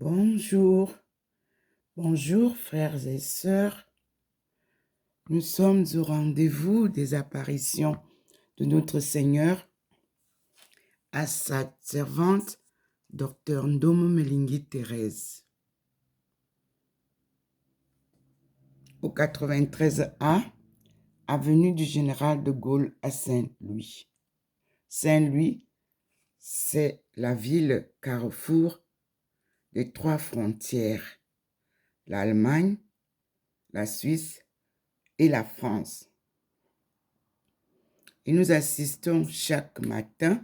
Bonjour, bonjour frères et sœurs. Nous sommes au rendez-vous des apparitions de notre Seigneur à sa servante, Dr Ndomo Melingi Thérèse. Au 93A, avenue du Général de Gaulle à Saint-Louis. Saint-Louis, c'est la ville carrefour des trois frontières, l'Allemagne, la Suisse et la France. Et nous assistons chaque matin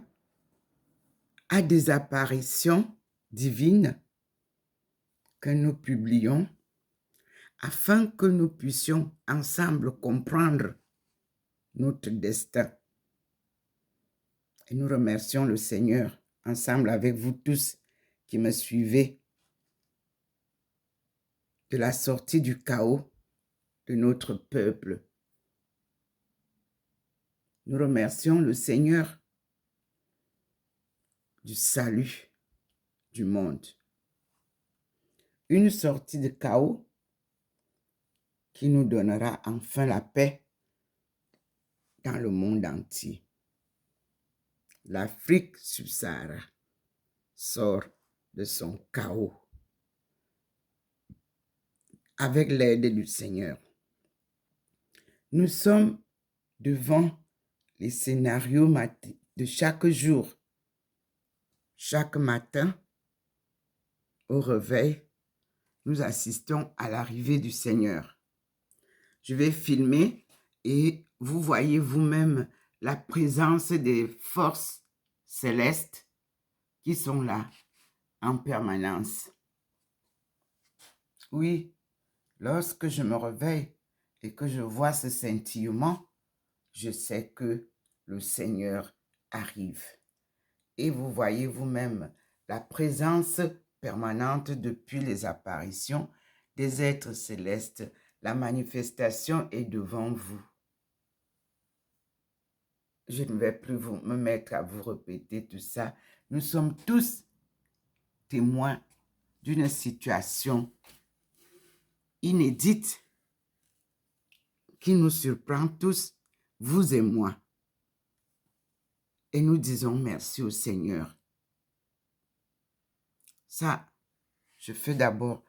à des apparitions divines que nous publions afin que nous puissions ensemble comprendre notre destin. Et nous remercions le Seigneur ensemble avec vous tous qui me suivez de la sortie du chaos de notre peuple. Nous remercions le Seigneur du salut du monde. Une sortie de chaos qui nous donnera enfin la paix dans le monde entier. L'Afrique subsaharienne sort de son chaos avec l'aide du Seigneur. Nous sommes devant les scénarios de chaque jour. Chaque matin, au réveil, nous assistons à l'arrivée du Seigneur. Je vais filmer et vous voyez vous-même la présence des forces célestes qui sont là en permanence. Oui, lorsque je me réveille et que je vois ce scintillement, je sais que le Seigneur arrive. Et vous voyez vous-même la présence permanente depuis les apparitions des êtres célestes. La manifestation est devant vous. Je ne vais plus me mettre à vous répéter tout ça. Nous sommes tous témoins d'une situation inédite qui nous surprend tous, vous et moi. Et nous disons merci au Seigneur. Ça, je fais d'abord.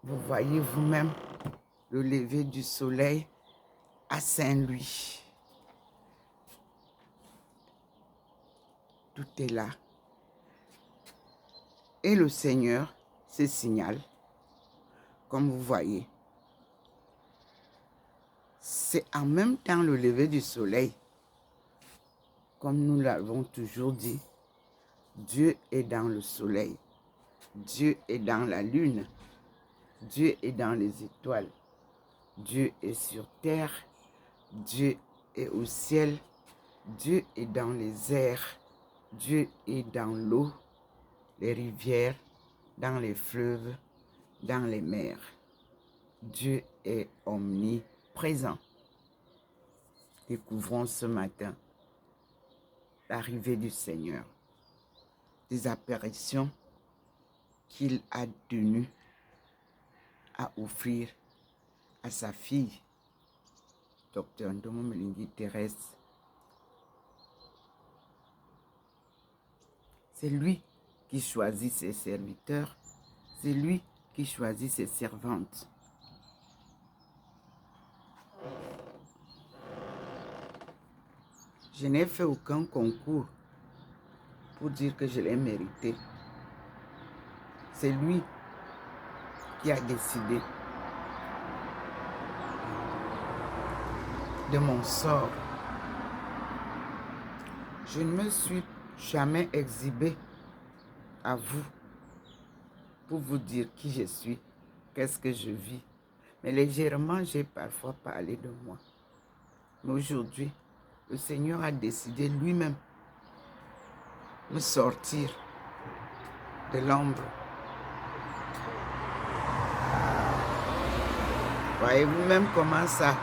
Vous voyez vous-même le lever du soleil à Saint-Louis. Tout est là. Et le Seigneur se signale, comme vous voyez. C'est en même temps le lever du soleil. Comme nous l'avons toujours dit, Dieu est dans le soleil. Dieu est dans la lune. Dieu est dans les étoiles. Dieu est sur terre. Dieu est au ciel. Dieu est dans les airs. Dieu est dans l'eau, les rivières, dans les fleuves, dans les mers. Dieu est omniprésent. Découvrons ce matin l'arrivée du Seigneur, des apparitions qu'il a tenu à offrir à sa fille, Dr Ndomo Melingi Thérèse. C'est lui qui choisit ses serviteurs, c'est lui qui choisit ses servantes. Je n'ai fait aucun concours pour dire que je l'ai mérité. C'est lui qui a décidé de mon sort. Je ne me suis jamais exhibé à vous pour vous dire qui je suis, qu'est-ce que je vis. Mais légèrement, j'ai parfois parlé de moi. Mais aujourd'hui, le Seigneur a décidé lui-même de me sortir de l'ombre. Voyez-vous même comment ça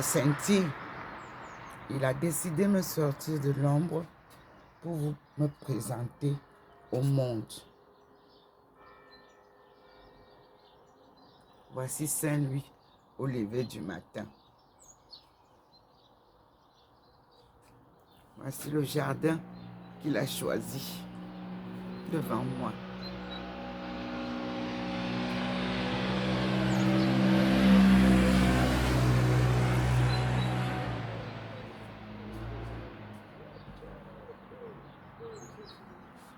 scintille. Il a décidé de me sortir de l'ombre pour vous me présenter au monde. Voici Saint-Louis au lever du matin. Voici le jardin qu'il a choisi devant moi.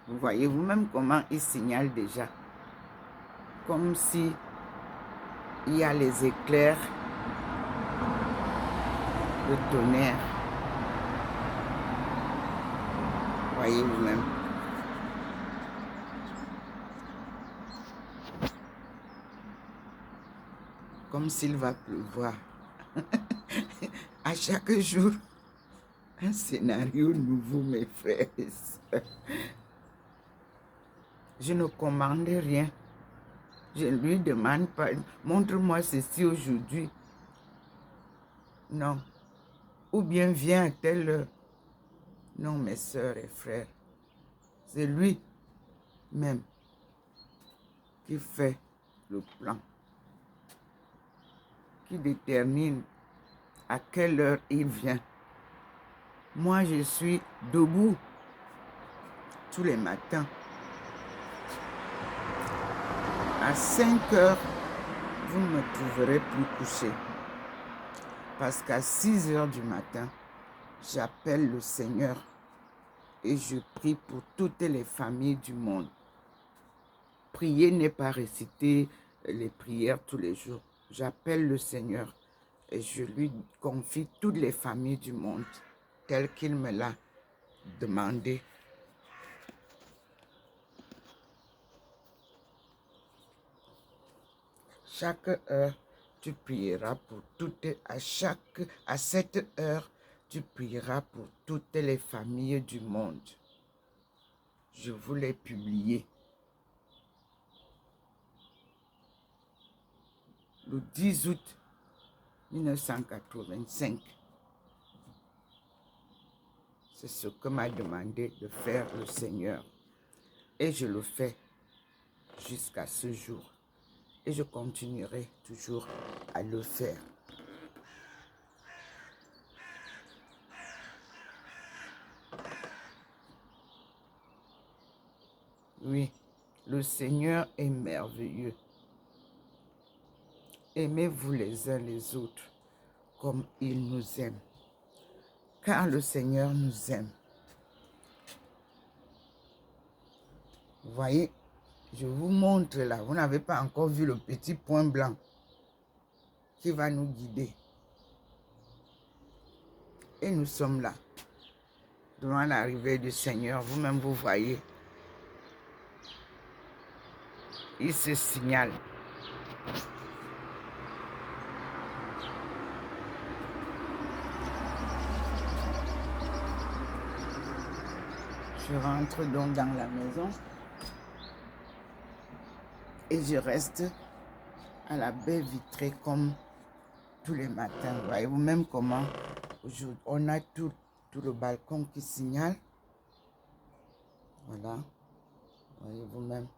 Vous voyez vous-même comment il signale déjà. Comme si il y a les éclairs, le tonnerre. Voyez vous-même. Comme s'il va pleuvoir. À chaque jour, un scénario nouveau, mes frères et sœurs. Je ne commande rien. Je ne lui demande pas, montre-moi ceci aujourd'hui. Non. Ou bien viens à telle heure. Non, mes sœurs et frères. C'est lui-même qui fait le plan, qui détermine à quelle heure il vient. Moi, je suis debout tous les matins. À 5 heures, vous ne me trouverez plus couché. Parce qu'à 6 heures du matin, j'appelle le Seigneur et je prie pour toutes les familles du monde. Prier n'est pas réciter les prières tous les jours. J'appelle le Seigneur et je lui confie toutes les familles du monde telles qu'il me l'a demandé. Chaque heure, tu prieras pour toutes, à cette heure, tu prieras pour toutes les familles du monde. Je vous l'ai publié. Le 10 août 1985. C'est ce que m'a demandé de faire le Seigneur. Et je le fais jusqu'à ce jour. Et je continuerai toujours à le faire. Oui, le Seigneur est merveilleux. Aimez-vous les uns les autres comme il nous aime. Car le Seigneur nous aime. Vous voyez, je vous montre là, vous n'avez pas encore vu le petit point blanc qui va nous guider. Et nous sommes là, devant l'arrivée du Seigneur. Vous-même, vous voyez, il se signale. Je rentre donc dans la maison et je reste à la baie vitrée comme tous les matins. Voyez-vous même comment on a tout le balcon qui signale. Voilà, voyez-vous même.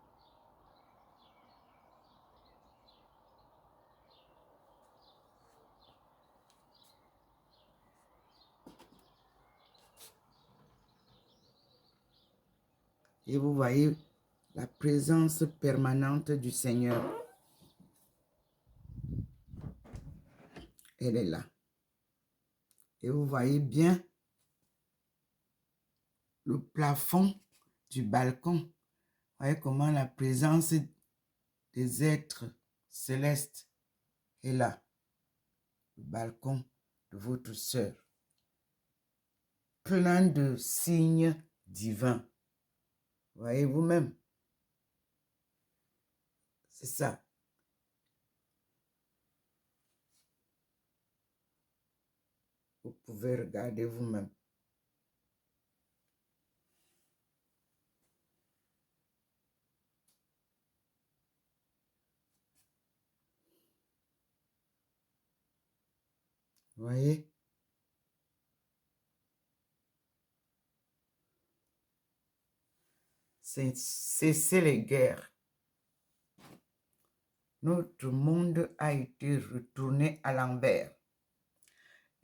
Et vous voyez la présence permanente du Seigneur. Elle est là. Et vous voyez bien le plafond du balcon. Vous voyez comment la présence des êtres célestes est là. Le balcon de votre sœur. Plein de signes divins. Voyez vous-même. C'est ça. Vous pouvez regarder vous-même. Voyez? cesser les guerres. Notre monde a été retourné à l'envers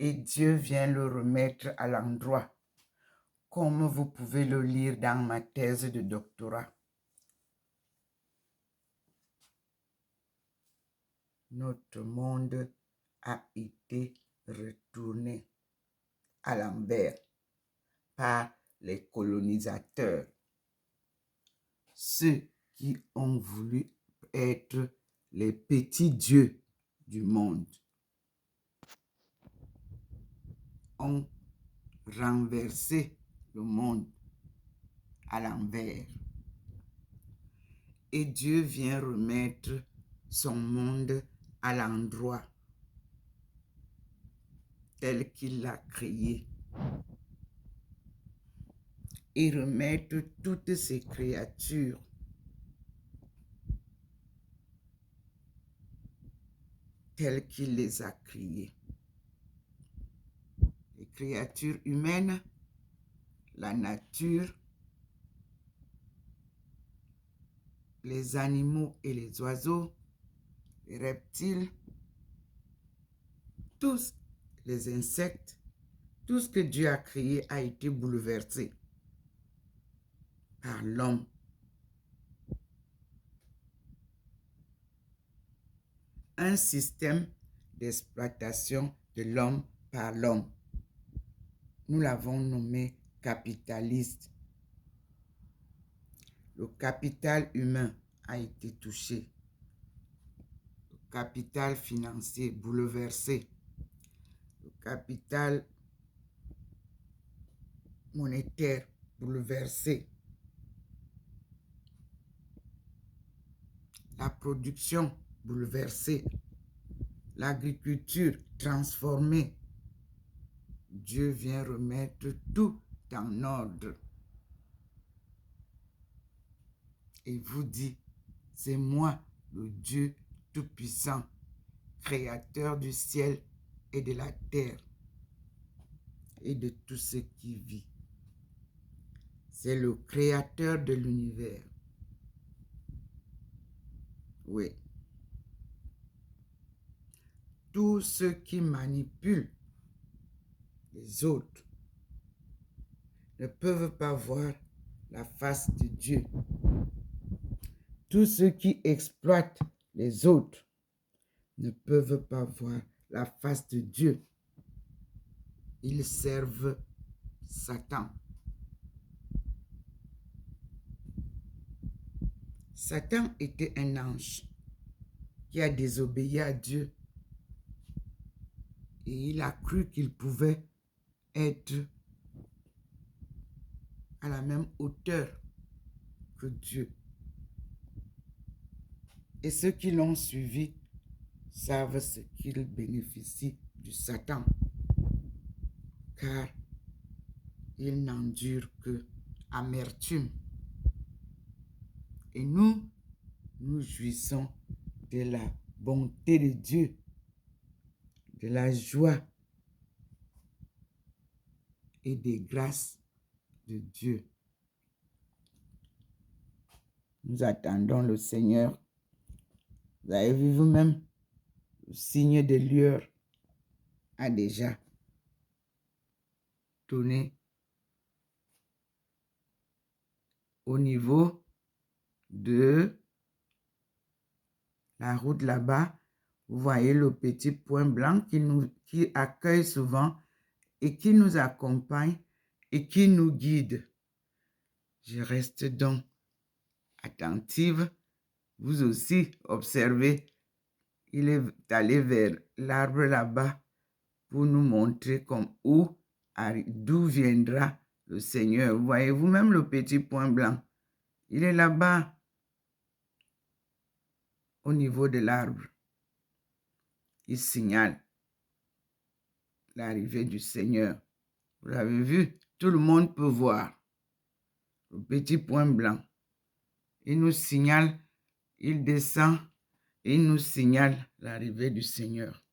et Dieu vient le remettre à l'endroit, comme vous pouvez le lire dans ma thèse de doctorat. Notre monde a été retourné à l'envers par les colonisateurs, ceux qui ont voulu être les petits dieux du monde, ont renversé le monde à l'envers. Et Dieu vient remettre son monde à l'endroit tel qu'il l'a créé. Et remettre toutes ces créatures telles qu'il les a créées. Les créatures humaines, la nature, les animaux et les oiseaux, les reptiles, tous les insectes, tout ce que Dieu a créé a été bouleversé par l'homme. Un système d'exploitation de l'homme par l'homme. Nous l'avons nommé capitaliste. Le capital humain a été touché. Le capital financier bouleversé. Le capital monétaire bouleversé. La production bouleversée. L'agriculture transformée. Dieu vient remettre tout en ordre. Et vous dit, c'est moi, le Dieu Tout-Puissant, créateur du ciel et de la terre et de tout ce qui vit. C'est le créateur de l'univers. Oui. Tous ceux qui manipulent les autres ne peuvent pas voir la face de Dieu. Tous ceux qui exploitent les autres ne peuvent pas voir la face de Dieu. Ils servent Satan. Satan était un ange qui a désobéi à Dieu et il a cru qu'il pouvait être à la même hauteur que Dieu. Et ceux qui l'ont suivi savent ce qu'ils bénéficient du Satan, car il n'endure que amertume. Et nous jouissons de la bonté de Dieu, de la joie et des grâces de Dieu. Nous attendons le Seigneur. Vous avez vu vous-même, le signe de lueur a déjà donné au niveau de la route là-bas. Vous voyez le petit point blanc qui accueille souvent et qui nous accompagne et qui nous guide. Je reste donc attentive. Vous aussi, observez. Il est allé vers l'arbre là-bas pour nous montrer d'où viendra le Seigneur. Vous voyez vous-même le petit point blanc. Il est là-bas, au niveau de l'arbre. Il signale l'arrivée du Seigneur. Vous l'avez vu, tout le monde peut voir le petit point blanc. Il nous signale, il descend, et il nous signale l'arrivée du Seigneur.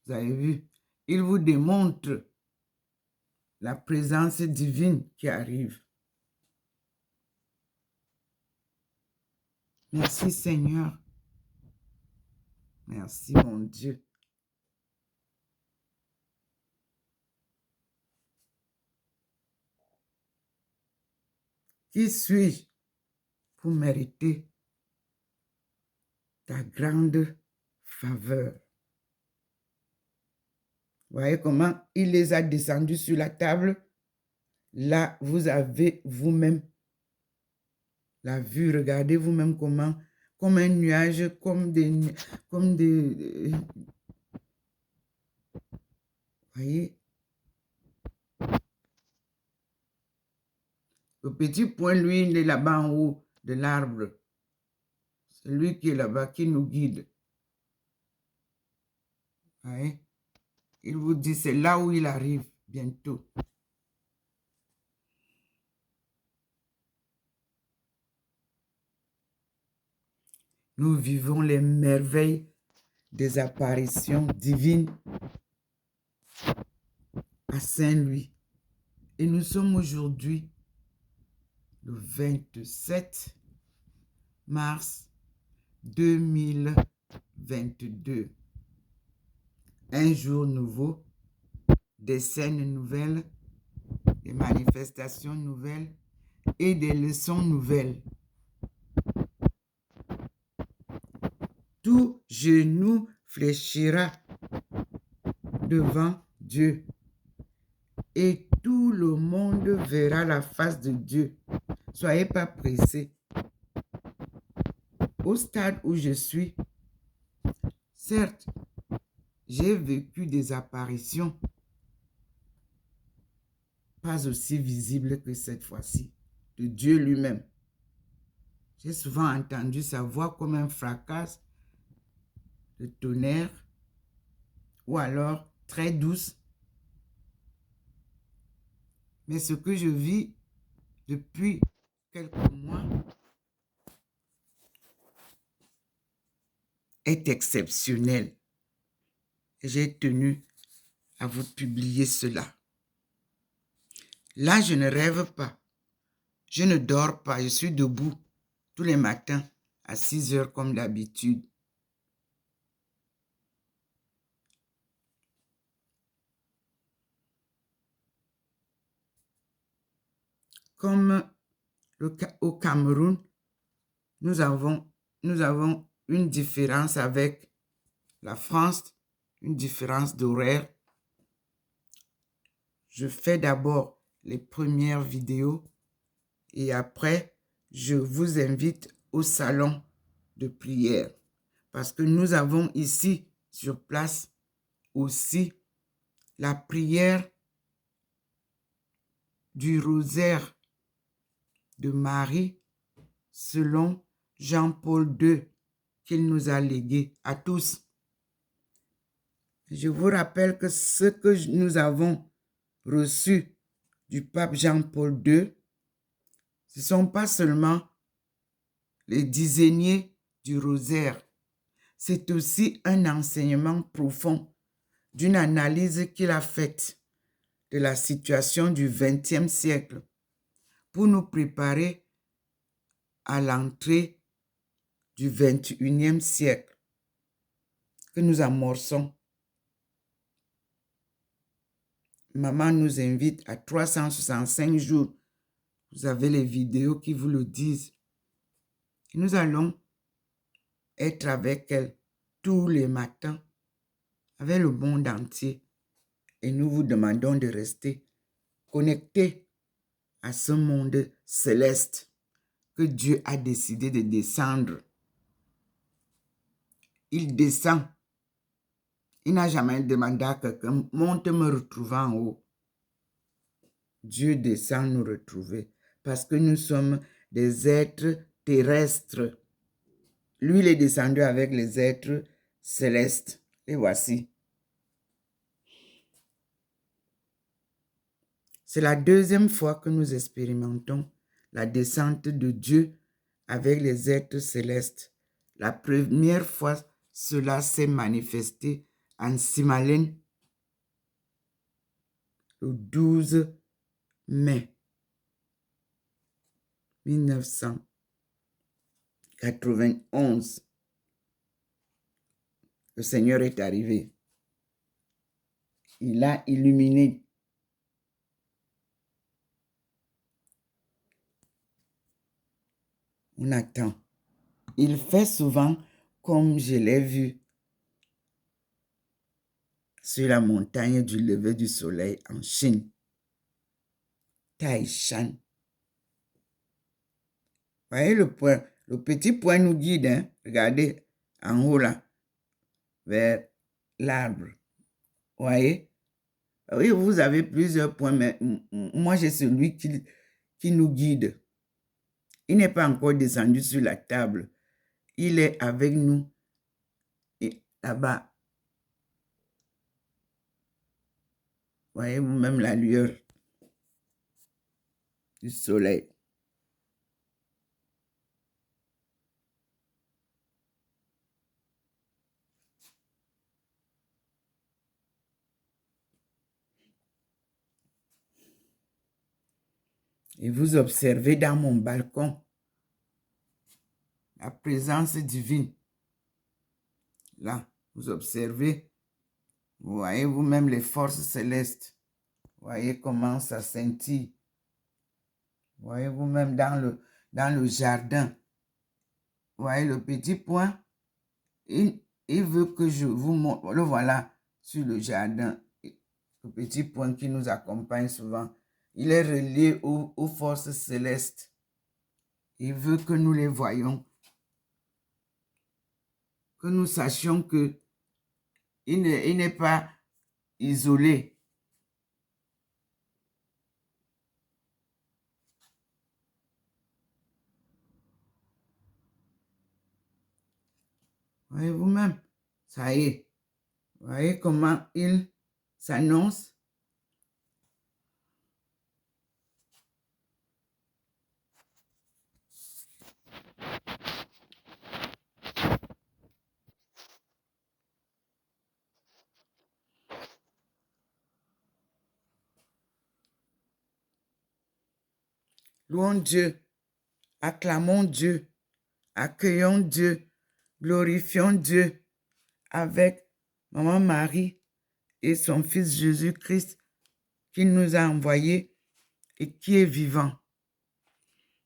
Vous avez vu, il vous démontre la présence divine qui arrive. Merci Seigneur. Merci mon Dieu. Qui suis-je pour mériter ta grande faveur? Voyez comment il les a descendus sur la table. Là, vous avez vous-même la vue. Regardez vous-même comment, comme un nuage, comme des... Voyez? Le petit point, lui, il est là-bas en haut de l'arbre. C'est lui qui est là-bas, qui nous guide. Voyez? Il vous dit, c'est là où il arrive bientôt. Nous vivons les merveilles des apparitions divines à Saint-Louis. Et nous sommes aujourd'hui le 27 mars 2022. Un jour nouveau, des scènes nouvelles, des manifestations nouvelles et des leçons nouvelles. Tout genou fléchira devant Dieu et tout le monde verra la face de Dieu. Soyez pas pressés. Au stade où je suis, certes, j'ai vécu des apparitions pas aussi visibles que cette fois-ci, de Dieu lui-même. J'ai souvent entendu sa voix comme un fracas de tonnerre ou alors très douce. Mais ce que je vis depuis quelques mois est exceptionnel. J'ai tenu à vous publier cela. Là, je ne rêve pas. Je ne dors pas. Je suis debout tous les matins à 6 heures comme d'habitude. Comme au Cameroun, nous avons une différence avec la France, une différence d'horaire. Je fais d'abord les premières vidéos et après, je vous invite au salon de prière parce que nous avons ici sur place aussi la prière du rosaire de Marie selon Jean-Paul II qu'il nous a légué à tous. Je vous rappelle que ce que nous avons reçu du pape Jean-Paul II, ce ne sont pas seulement les dizainiers du rosaire, c'est aussi un enseignement profond d'une analyse qu'il a faite de la situation du XXe siècle pour nous préparer à l'entrée du XXIe siècle que nous amorçons. Maman nous invite à 365 jours. Vous avez les vidéos qui vous le disent. Et nous allons être avec elle tous les matins, avec le monde entier. Et nous vous demandons de rester connectés à ce monde céleste que Dieu a décidé de descendre. Il descend. Il n'a jamais demandé à quelqu'un, monte me retrouver en haut. Dieu descend nous retrouver parce que nous sommes des êtres terrestres. Lui, il est descendu avec les êtres célestes. Et voici. C'est la deuxième fois que nous expérimentons la descente de Dieu avec les êtres célestes. La première fois, cela s'est manifesté en Simalène le 12 mai 1991. Le Seigneur est arrivé. Il a illuminé. On attend. Il fait souvent comme je l'ai vu sur la montagne du lever du soleil en Chine. Taishan. Voyez le point, le petit point nous guide, hein? Regardez en haut là, vers l'arbre. Voyez? Oui, vous avez plusieurs points, mais moi j'ai celui qui nous guide. Il n'est pas encore descendu sur la table. Il est avec nous. Et là-bas, voyez-vous même la lueur du soleil. Et vous observez dans mon balcon la présence divine. Là, vous observez. Vous voyez vous-même les forces célestes. Vous voyez comment ça scintille. Vous voyez vous-même dans le jardin. Vous voyez le petit point. Il veut que je vous montre. Le voilà sur le jardin. Le petit point qui nous accompagne souvent. Il est relié aux forces célestes. Il veut que nous les voyions. Que nous sachions que il n'est pas isolé. Voyez vous-même, ça y est. Voyez comment il s'annonce. Louons Dieu, acclamons Dieu, accueillons Dieu, glorifions Dieu avec Maman Marie et son Fils Jésus-Christ qui nous a envoyés et qui est vivant.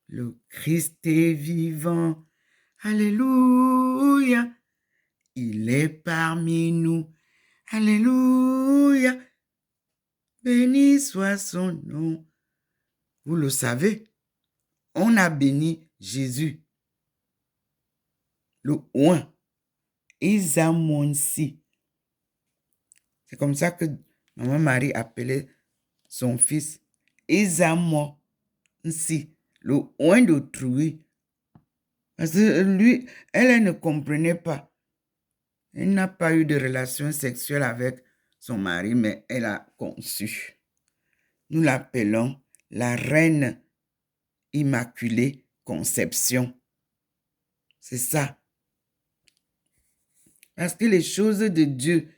Le Christ est vivant. Alléluia. Il est parmi nous. Alléluia. Béni soit son nom. Vous le savez, on a béni Jésus. Le oint. Isamonsi. C'est comme ça que Maman Marie appelait son fils. Isamonsi. Le oint d'autrui. Parce que lui, elle ne comprenait pas. Elle n'a pas eu de relation sexuelle avec son mari, mais elle a conçu. Nous l'appelons la reine immaculée conception. C'est ça. Parce que les choses de Dieu,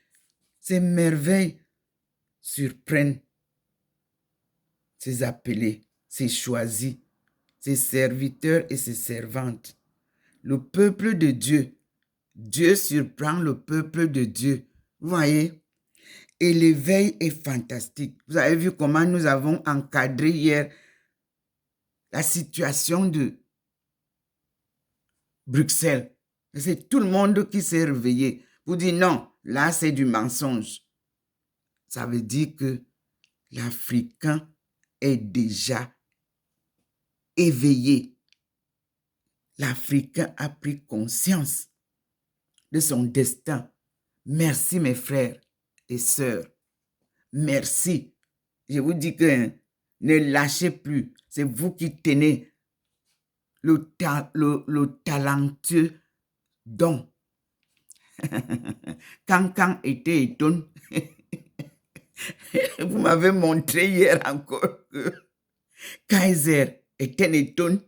ces merveilles surprennent ses appelés, ses choisis, ses serviteurs et ses servantes. Le peuple de Dieu, Dieu surprend le peuple de Dieu. Vous voyez? Et l'éveil est fantastique. Vous avez vu comment nous avons encadré hier la situation de Bruxelles. C'est tout le monde qui s'est réveillé pour dire non, là c'est du mensonge. Ça veut dire que l'Africain est déjà éveillé. L'Africain a pris conscience de son destin. Merci mes frères et sœurs. Merci. Je vous dis que ne lâchez plus. C'est vous qui tenez le talentueux don. Cancan était étonné. Vous m'avez montré hier encore que Kaiser était un étonne.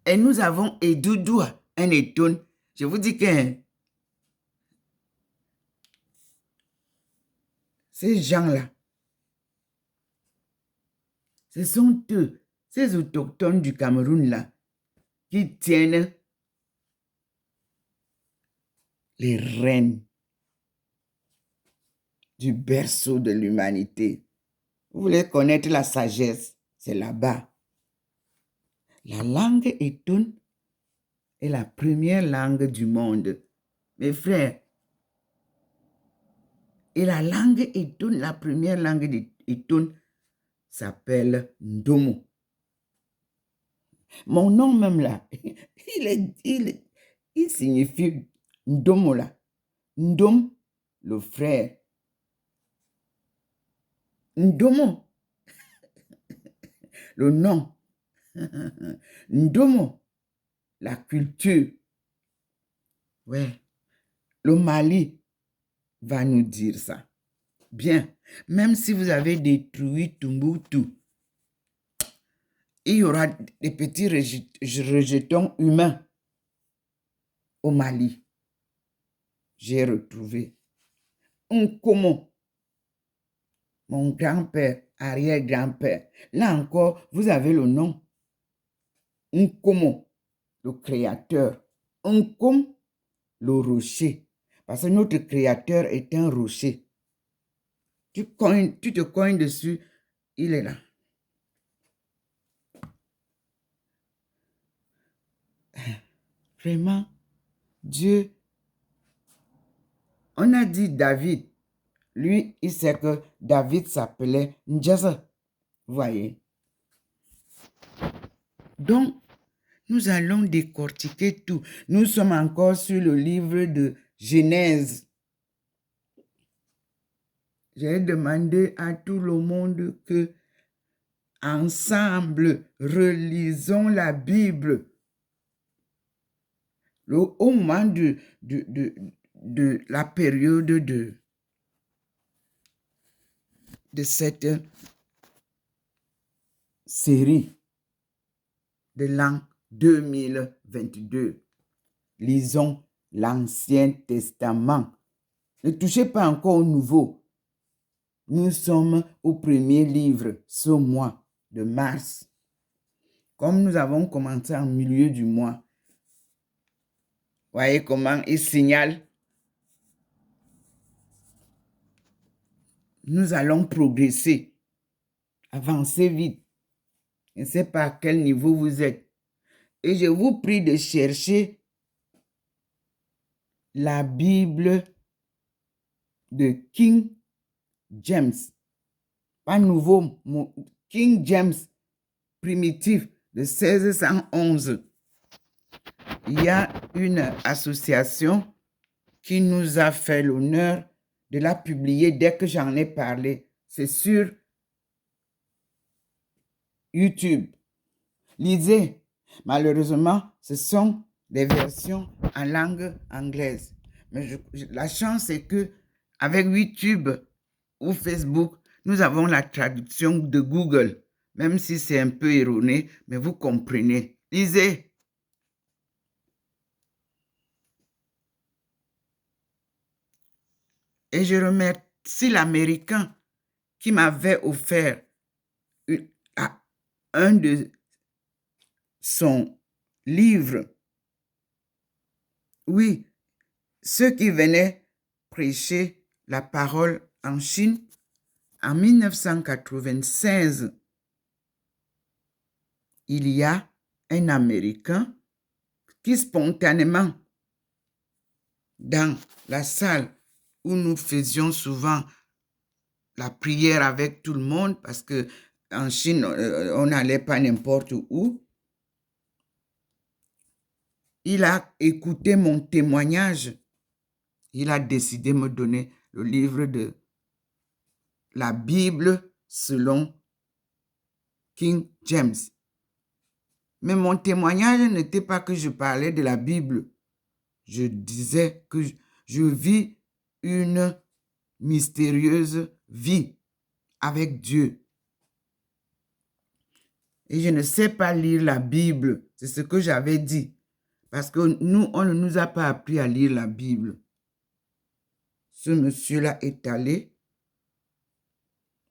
Et nous avons Edoudoua, un étonne. Je vous dis que ces gens-là, Ce sont eux, ces autochtones du Cameroun-là, qui tiennent les rênes du berceau de l'humanité. Vous voulez connaître la sagesse? C'est là-bas. La langue Etoun est la première langue du monde. Mes frères, et la langue Etoun, la première langue d'Etoun s'appelle Ndomo. Mon nom même là, il signifie Ndomo là. Ndom, le frère. Ndomo, le nom. Ndomo, la culture. Ouais, le Mali va nous dire ça. Bien, même si vous avez détruit Tombouctou, il y aura des petits rejetons humains au Mali. J'ai retrouvé Nkomo, mon grand-père, arrière-grand-père. Là encore, vous avez le nom. Nkomo, le créateur. Nkom, le rocher. Parce que notre créateur est un rocher. Tu te cognes dessus, il est là. Vraiment, Dieu, on a dit David. Lui, il sait que David s'appelait Ndjasa. Vous voyez? Donc, nous allons décortiquer tout. Nous sommes encore sur le livre de Genèse. J'ai demandé à tout le monde que, ensemble, relisons la Bible. Au moment de la période de cette série de l'an 2022. Lisons l'Ancien Testament. Ne touchez pas encore au Nouveau. Nous sommes au premier livre ce mois de mars. Comme nous avons commencé en milieu du mois, voyez comment il signale. Nous allons progresser, avancer vite. Je ne sais pas à quel niveau vous êtes. Et je vous prie de chercher la Bible de King James. Pas nouveau, King James primitif de 1611. Il y a une association qui nous a fait l'honneur de la publier dès que j'en ai parlé. C'est sur YouTube. Lisez. Malheureusement, ce sont des versions en langue anglaise. Mais la chance, c'est que avec YouTube ou Facebook, nous avons la traduction de Google, même si c'est un peu erroné, mais vous comprenez. Lisez. Et je remercie l'Américain qui m'avait offert un de son livre. Oui, ceux qui venaient prêcher la parole en Chine en 1996. Il y a un Américain qui spontanément, dans la salle où nous faisions souvent la prière avec tout le monde, parce que en Chine, on n'allait pas n'importe où, il a écouté mon témoignage. Il a décidé de me donner le livre de la Bible selon King James. Mais mon témoignage n'était pas que je parlais de la Bible. Je disais que je vis une mystérieuse vie avec Dieu. Et je ne sais pas lire la Bible. C'est ce que j'avais dit. Parce que nous, on ne nous a pas appris à lire la Bible. Ce monsieur-là est allé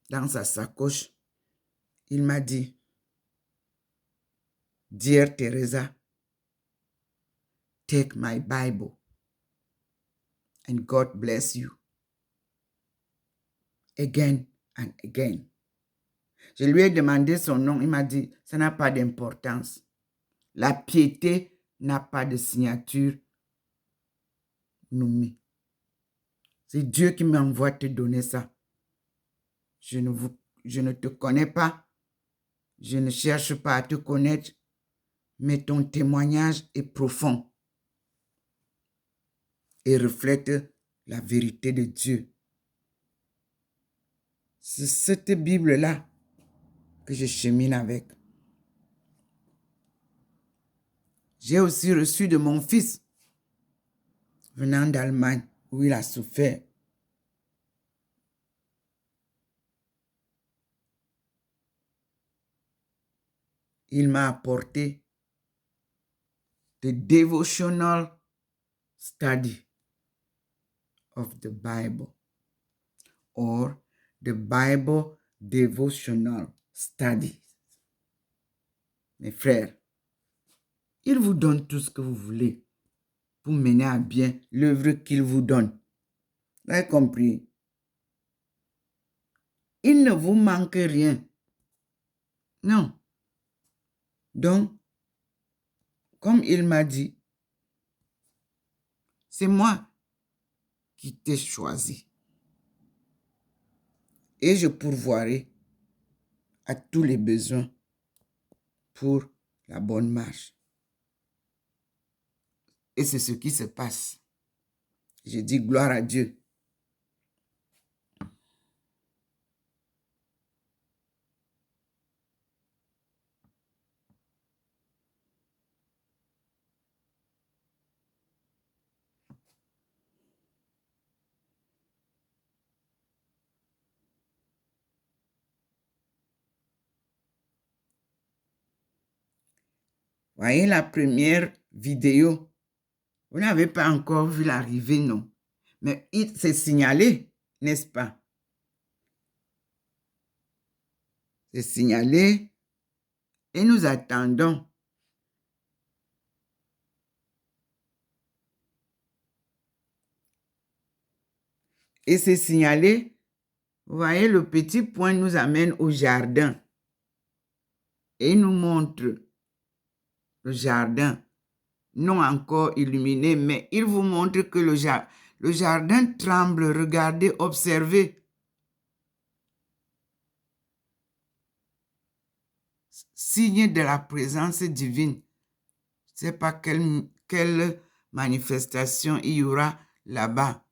dans sa sacoche il m'a dit, Dear Teresa, take my Bible and God bless you. Again and again. Je lui ai demandé son nom. Il m'a dit, ça n'a pas d'importance. La piété n'a pas de signature nommée. C'est Dieu qui m'envoie te donner ça. Je ne te connais pas. Je ne cherche pas à te connaître. Mais ton témoignage est profond et reflète la vérité de Dieu. C'est cette Bible-là que je chemine avec. J'ai aussi reçu de mon fils, venant d'Allemagne, où il a souffert. Il m'a apporté the devotional study of the Bible, or the Bible devotional study. Mes frères, il vous donne tout ce que vous voulez pour mener à bien l'œuvre qu'il vous donne. Vous avez compris? Il ne vous manque rien. Non. Donc, comme il m'a dit, c'est moi qui t'ai choisi. Et je pourvoirai à tous les besoins pour la bonne marche. Et c'est ce qui se passe. Je dis gloire à Dieu. Voyez la première vidéo. Vous n'avez pas encore vu l'arrivée, non? Mais il s'est signalé, n'est-ce pas? C'est signalé et nous attendons. Et c'est signalé, vous voyez, le petit point nous amène au jardin. Et il nous montre le jardin, non encore illuminé, mais il vous montre que le jardin tremble. Regardez, observez. Signe de la présence divine. Je ne sais pas quelle manifestation il y aura là-bas.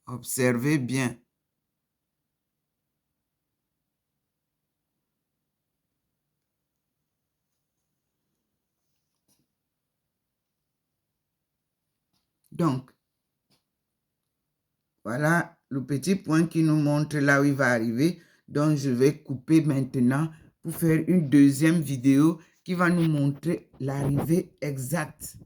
Observez bien. Donc, voilà le petit point qui nous montre là où il va arriver. Donc, je vais couper maintenant pour faire une deuxième vidéo qui va nous montrer l'arrivée exacte